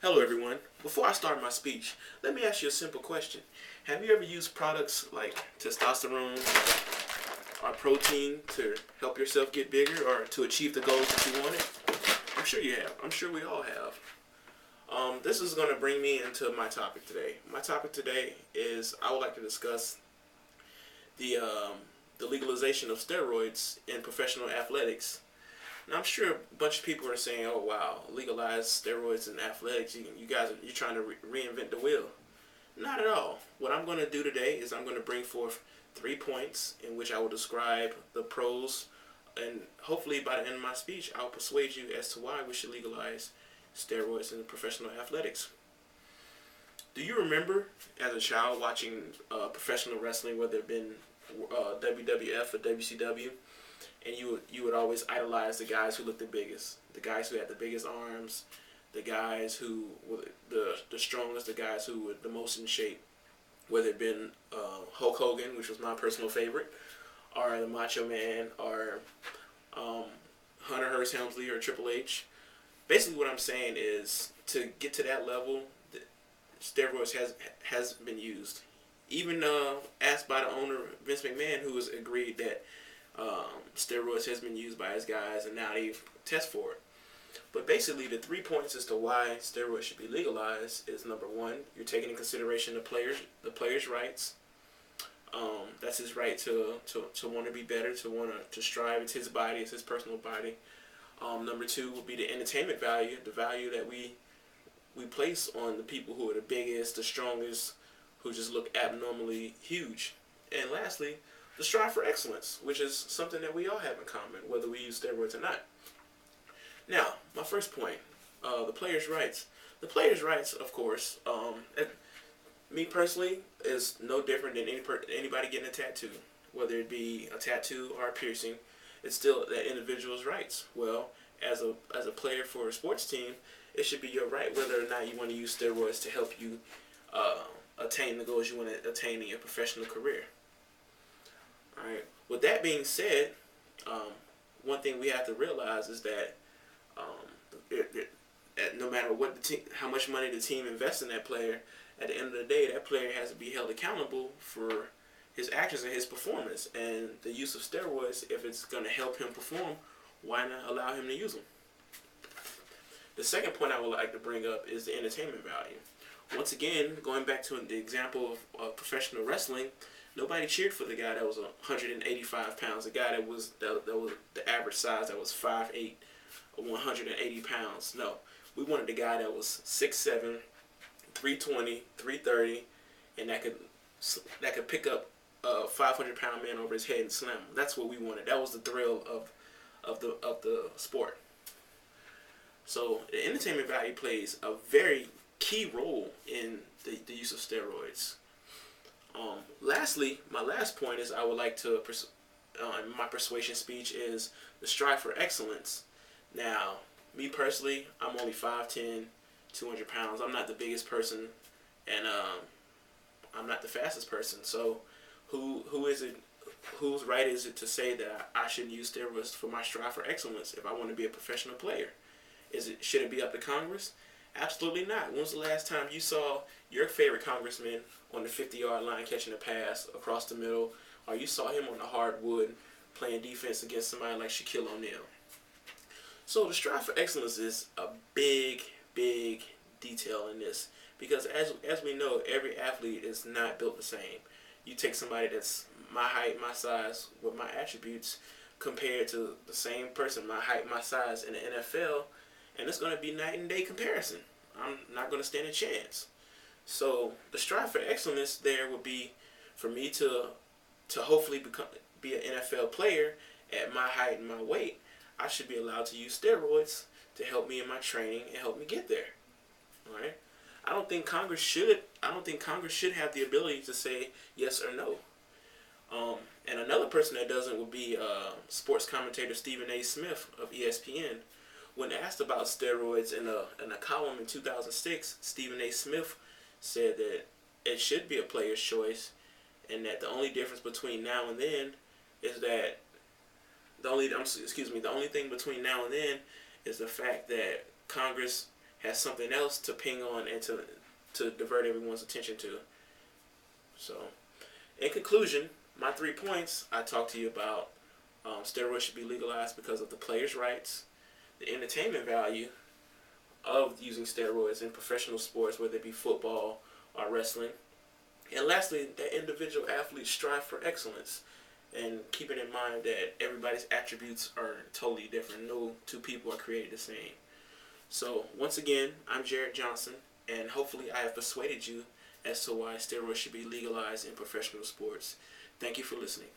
Hello everyone. Before I start my speech, let me ask you a simple question. Have you ever used products like testosterone or protein to help yourself get bigger or to achieve the goals that you wanted? I'm sure you have. I'm sure we all have. This is going to bring me into my topic today. My topic today is I would like to discuss the legalization of steroids in professional athletics. Now I'm sure a bunch of people are saying, "Oh wow, legalize steroids in athletics. You guys you're trying to reinvent the wheel." Not at all. What I'm going to do today is I'm going to bring forth 3 points in which I will describe the pros, and hopefully by the end of my speech I'll persuade you as to why we should legalize steroids in professional athletics. Do you remember as a child watching professional wrestling, whether it been WWF or WCW, and you would always idolize the guys who looked the biggest, the guys who had the biggest arms, the guys who were the strongest, the guys who were the most in shape, whether it been Hulk Hogan, which was my personal favorite, or the Macho Man, or Hunter Hearst Helmsley, or Triple H. Basically, what I'm saying is to get to that level, steroids has been used. Even asked by the owner Vince McMahon, who has agreed that steroids has been used by his guys, and now they test for it. But basically, the 3 points as to why steroids should be legalized is: number one, you're taking into consideration the player's rights. That's his right to want to be better, to strive. It's his body, it's his personal body. Number two would be the entertainment value, the value that we place on the people who are the biggest, the strongest, who just look abnormally huge. And lastly, the strive for excellence, which is something that we all have in common, whether we use steroids or not. Now, my first point, the player's rights. The player's rights, of course, me personally, is no different than anybody getting a tattoo. Whether it be a tattoo or a piercing, it's still that individual's rights. Well, as a player for a sports team, it should be your right whether or not you want to use steroids to help you attain the goals you want to attain in your professional career. All right. With that being said, one thing we have to realize is that no matter what how much money the team invests in that player, at the end of the day, that player has to be held accountable for his actions and his performance. And the use of steroids, if it's going to help him perform, why not allow him to use them? The second point I would like to bring up is the entertainment value. Once again, going back to the example of professional wrestling, nobody cheered for the guy that was 185 pounds. The guy that was the average size, that was 5'8", 180 pounds. No, we wanted the guy that was 6'7", 320, 330, and that could pick up a 500-pound man over his head and slam him. That's what we wanted. That was the thrill of the sport. So the entertainment value plays a very key role in the use of steroids. Lastly, my last point is I would like to, in my persuasion speech, is the strive for excellence. Now, me personally, I'm only 5'10", 200 pounds. I'm not the biggest person, and I'm not the fastest person. So who is it? Whose right is it to say that I shouldn't use steroids for my strive for excellence if I want to be a professional player? Should it be up to Congress? Absolutely not. When's the last time you saw your favorite congressman on the 50-yard line catching a pass across the middle, or you saw him on the hardwood playing defense against somebody like Shaquille O'Neal? So the strive for excellence is a big detail in this, because as we know, every athlete is not built the same. You take somebody that's my height, my size, with my attributes, compared to the same person, my height, my size, in the NFL, and it's going to be night and day comparison. I'm not going to stand a chance. So the strive for excellence there would be for me to hopefully be an NFL player at my height and my weight. I should be allowed to use steroids to help me in my training and help me get there. All right. I don't think Congress should have the ability to say yes or no. And another person that doesn't would be sports commentator Stephen A. Smith of ESPN. When asked about steroids in a column in 2006, Stephen A. Smith said that it should be a player's choice, and that the only difference between now and then is that the only thing between now and then is the fact that Congress has something else to ping on and to divert everyone's attention to. So, in conclusion, my 3 points I talked to you about: steroids should be legalized because of the players' rights, the entertainment value of using steroids in professional sports, whether it be football or wrestling, and lastly, that individual athletes strive for excellence, and keeping in mind that everybody's attributes are totally different. No two people are created the same. So, once again, I'm Jared Johnson, and hopefully I have persuaded you as to why steroids should be legalized in professional sports. Thank you for listening.